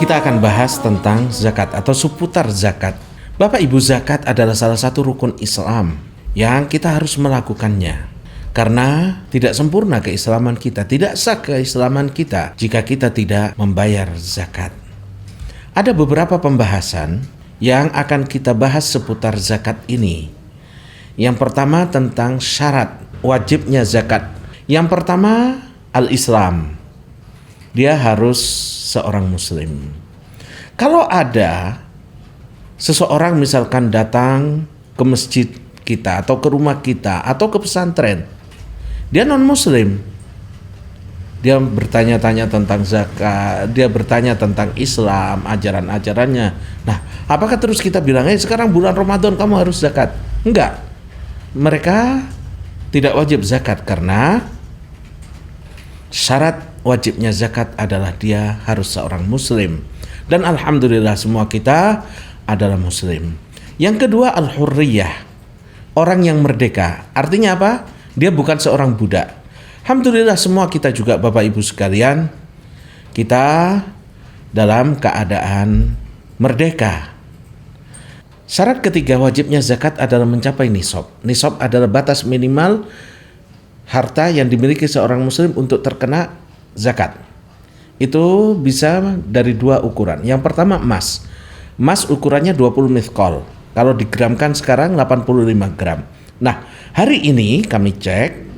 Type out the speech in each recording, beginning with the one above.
Kita akan bahas tentang zakat atau seputar zakat. Bapak Ibu, zakat adalah salah satu rukun Islam yang kita harus melakukannya. Karena tidak sempurna keislaman kita, tidak sah keislaman kita jika kita tidak membayar zakat. Ada beberapa pembahasan yang akan kita bahas seputar zakat ini. Yang pertama tentang syarat wajibnya zakat. Yang pertama, al-Islam. Dia harus seorang muslim. Kalau ada seseorang misalkan datang ke masjid kita atau ke rumah kita atau ke pesantren, dia non muslim, dia bertanya-tanya tentang zakat, dia bertanya tentang Islam, ajaran-ajarannya. Nah, apakah terus kita bilang, sekarang bulan Ramadan kamu harus zakat? Enggak, mereka tidak wajib zakat karena syarat wajibnya zakat adalah dia harus seorang muslim. Dan alhamdulillah semua kita adalah muslim. Yang kedua, al-hurriyah, orang yang merdeka. Artinya apa? Dia bukan seorang budak. Alhamdulillah semua kita juga Bapak Ibu sekalian, kita dalam keadaan merdeka. Syarat ketiga wajibnya zakat adalah mencapai nisab. Nisab adalah batas minimal harta yang dimiliki seorang muslim untuk terkena zakat. Itu bisa dari dua ukuran. Yang pertama emas. Emas ukurannya 20 mithqal. Kalau digramkan sekarang 85 gram. Nah, hari ini kami cek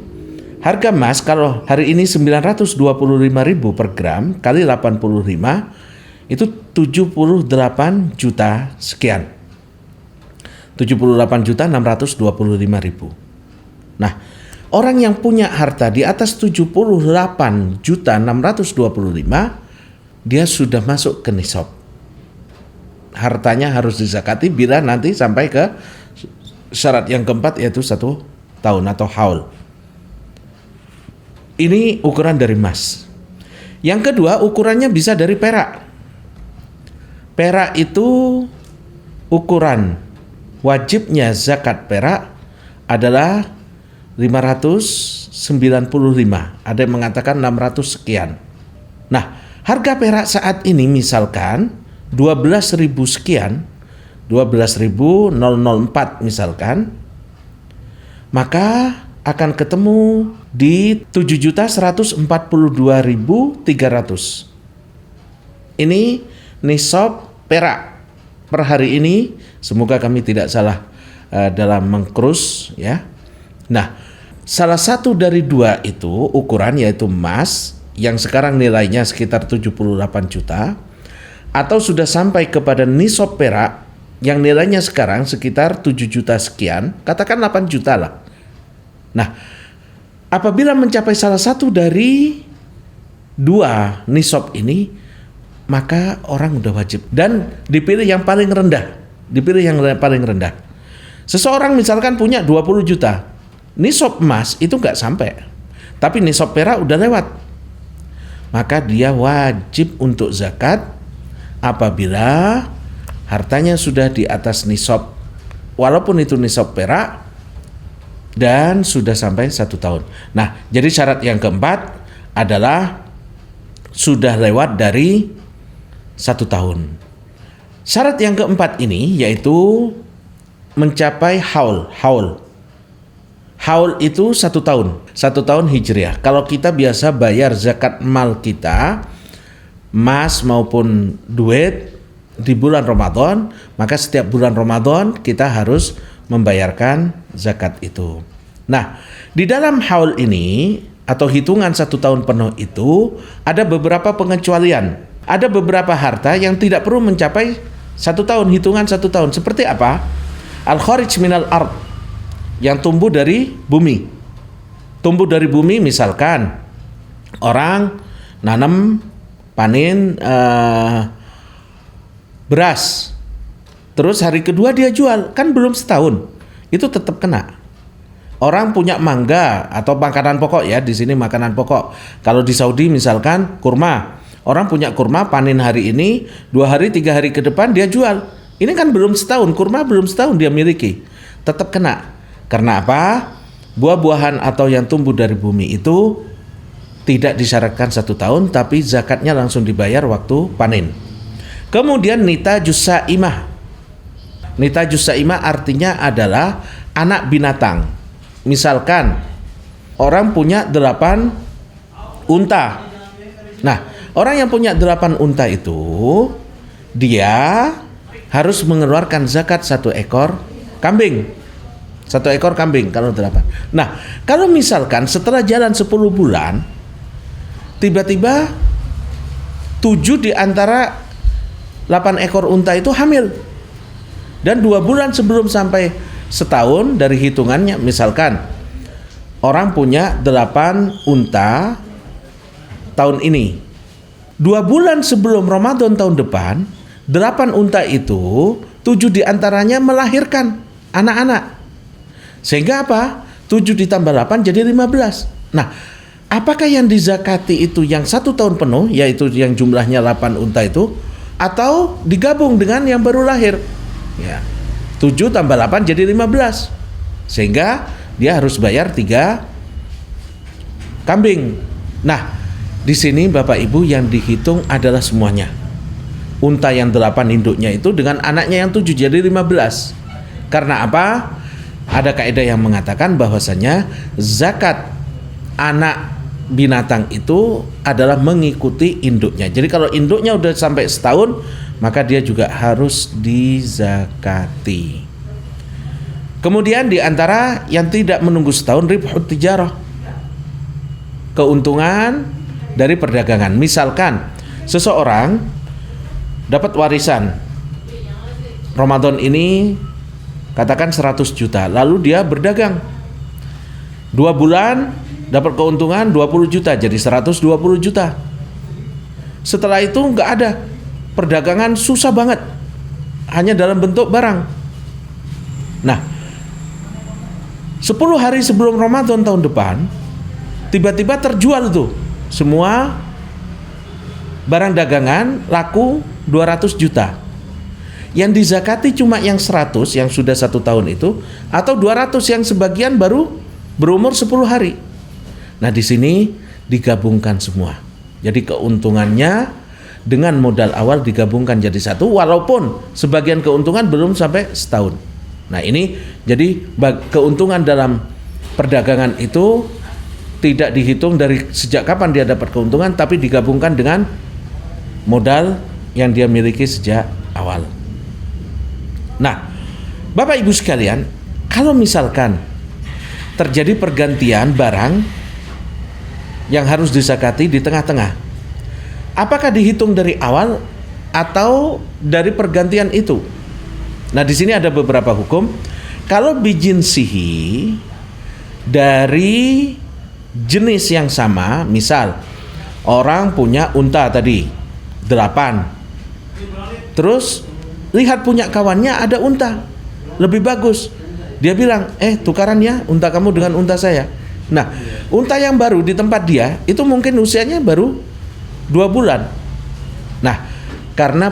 harga emas kalau hari ini 925.000 per gram kali 85 itu 78 juta sekian. 78.625.000. Nah, orang yang punya harta di atas 78.625, dia sudah masuk ke nisab. Hartanya harus dizakati bila nanti sampai ke syarat yang keempat, yaitu 1 tahun atau haul. Ini ukuran dari emas. Yang kedua, ukurannya bisa dari perak. Perak itu ukuran wajibnya zakat perak adalah 595, ada yang mengatakan 600 sekian. Nah, harga perak saat ini misalkan 12.000 sekian, 12.004 misalkan, maka akan ketemu di 7.142.300. Ini nisab perak per hari ini. Semoga kami tidak salah dalam mengkrus ya. Nah, salah satu dari dua itu ukuran, yaitu emas yang sekarang nilainya sekitar 78 juta, atau sudah sampai kepada nisab perak yang nilainya sekarang sekitar 7 juta sekian, katakan 8 juta lah. Nah, apabila mencapai salah satu dari dua nisab ini, maka orang udah wajib dan dipilih yang paling rendah. Seseorang misalkan punya 20 juta, nisab emas itu nggak sampai, tapi nisab perak udah lewat, maka dia wajib untuk zakat apabila hartanya sudah di atas nisab, walaupun itu nisab perak dan sudah sampai 1 tahun. Nah, jadi syarat yang keempat adalah sudah lewat dari 1 tahun. Syarat yang keempat ini yaitu mencapai haul. Haul itu 1 tahun. 1 tahun hijriah. Kalau kita biasa bayar zakat mal kita, emas maupun duit di bulan Ramadan, maka setiap bulan Ramadan kita harus membayarkan zakat itu. Nah, di dalam haul ini atau hitungan 1 tahun penuh itu ada beberapa pengecualian. Ada beberapa harta yang tidak perlu mencapai 1 tahun, hitungan 1 tahun. Seperti apa? Al-kharij minal ard, yang tumbuh dari bumi. Tumbuh dari bumi misalkan orang nanam panen beras, terus hari kedua dia jual, kan belum setahun, itu tetap kena. Orang punya mangga atau makanan pokok ya, di sini makanan pokok. Kalau di Saudi misalkan kurma, orang punya kurma panen hari ini, 2 hari 3 hari ke depan dia jual. Ini kan belum setahun, kurma belum setahun dia miliki, tetap kena. Karena apa? Buah-buahan atau yang tumbuh dari bumi itu tidak disyaratkan 1 tahun, tapi zakatnya langsung dibayar waktu panen. Kemudian nitajus saimah. Nitajus saimah artinya adalah anak binatang. Misalkan orang punya 8 unta. Nah, orang yang punya 8 unta itu dia harus mengeluarkan zakat 1 ekor kambing. 1 ekor kambing kalau 8. Nah, kalau misalkan setelah jalan 10 bulan tiba-tiba 7 di antara 8 ekor unta itu hamil. Dan 2 bulan sebelum sampai setahun dari hitungannya, misalkan orang punya 8 unta tahun ini. 2 bulan sebelum Ramadan tahun depan, 8 unta itu 7 diantaranya melahirkan anak-anak. Sehingga apa? 7 ditambah 8 jadi 15. Nah, apakah yang dizakati itu yang 1 tahun penuh, yaitu yang jumlahnya 8 unta itu, atau digabung dengan yang baru lahir? Ya, 7 tambah 8 jadi 15. Sehingga dia harus bayar 3 kambing. Nah, di sini Bapak Ibu yang dihitung adalah semuanya. Unta yang 8 induknya itu dengan anaknya yang 7 jadi 15. Karena apa? Ada kaidah yang mengatakan bahwasanya zakat anak binatang itu adalah mengikuti induknya. Jadi kalau induknya udah sampai setahun, maka dia juga harus dizakati. Kemudian di antara yang tidak menunggu setahun, ribhut tijarah, keuntungan dari perdagangan. Misalkan seseorang dapat warisan Ramadan ini katakan 100 juta, lalu dia berdagang 2 bulan dapat keuntungan 20 juta, jadi 120 juta. Setelah itu nggak ada, perdagangan susah banget, hanya dalam bentuk barang. Nah, 10 hari sebelum Ramadan tahun depan tiba-tiba terjual tuh semua barang dagangan, laku 200 juta. Yang dizakati cuma yang 100 yang sudah 1 tahun itu, atau 200 yang sebagian baru berumur 10 hari. Nah, di sini digabungkan semua. Jadi keuntungannya dengan modal awal digabungkan jadi satu, walaupun sebagian keuntungan belum sampai setahun. Nah, ini jadi keuntungan dalam perdagangan itu tidak dihitung dari sejak kapan dia dapat keuntungan, tapi digabungkan dengan modal yang dia miliki sejak awal. Nah, Bapak Ibu sekalian, kalau misalkan terjadi pergantian barang yang harus disakati di tengah-tengah, apakah dihitung dari awal atau dari pergantian itu? Nah, di sini ada beberapa hukum. Kalau bijinsihi, dari jenis yang sama, misal orang punya unta tadi 8, terus lihat punya kawannya ada unta lebih bagus, dia bilang, tukaran ya unta kamu dengan unta saya. Nah, unta yang baru di tempat dia itu mungkin usianya baru 2 bulan. Nah, karena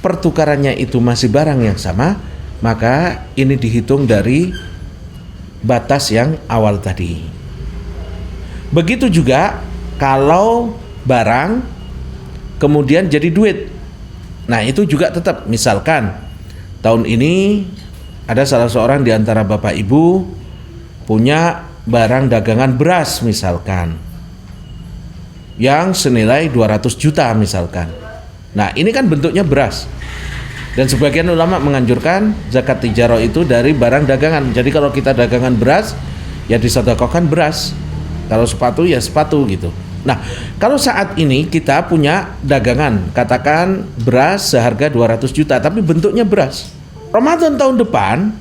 pertukarannya itu masih barang yang sama, maka ini dihitung dari batas yang awal tadi. Begitu juga kalau barang kemudian jadi duit. Nah, itu juga tetap, misalkan tahun ini ada salah seorang di antara Bapak Ibu punya barang dagangan beras misalkan yang senilai 200 juta misalkan. Nah, ini kan bentuknya beras. Dan sebagian ulama menganjurkan zakat tijarah itu dari barang dagangan. Jadi kalau kita dagangan beras, ya disedekahkan beras. Kalau sepatu ya sepatu gitu. Nah, kalau saat ini kita punya dagangan, katakan beras seharga 200 juta, tapi bentuknya beras. Ramadan tahun depan,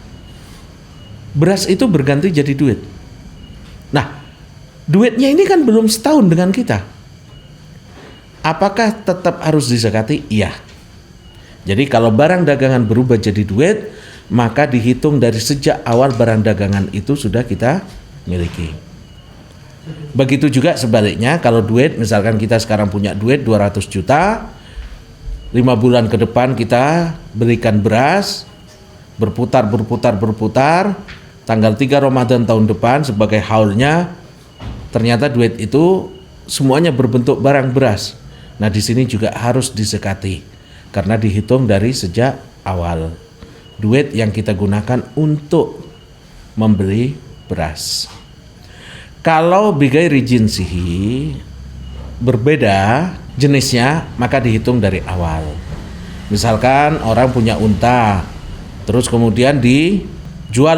beras itu berganti jadi duit. Nah, duitnya ini kan belum setahun dengan kita. Apakah tetap harus dizakati? Iya. Jadi kalau barang dagangan berubah jadi duit, maka dihitung dari sejak awal barang dagangan itu sudah kita miliki. Begitu juga sebaliknya, kalau duit, misalkan kita sekarang punya duit 200 juta, 5 bulan ke depan kita berikan beras, berputar, tanggal 3 Ramadan tahun depan sebagai haulnya, ternyata duit itu semuanya berbentuk barang beras. Nah, di sini juga harus dizakati. karena dihitung dari sejak awal. Duit yang kita gunakan untuk membeli beras. Kalau bigairi jinsihi berbeda jenisnya, maka dihitung dari awal. Misalkan orang punya unta, terus kemudian dijual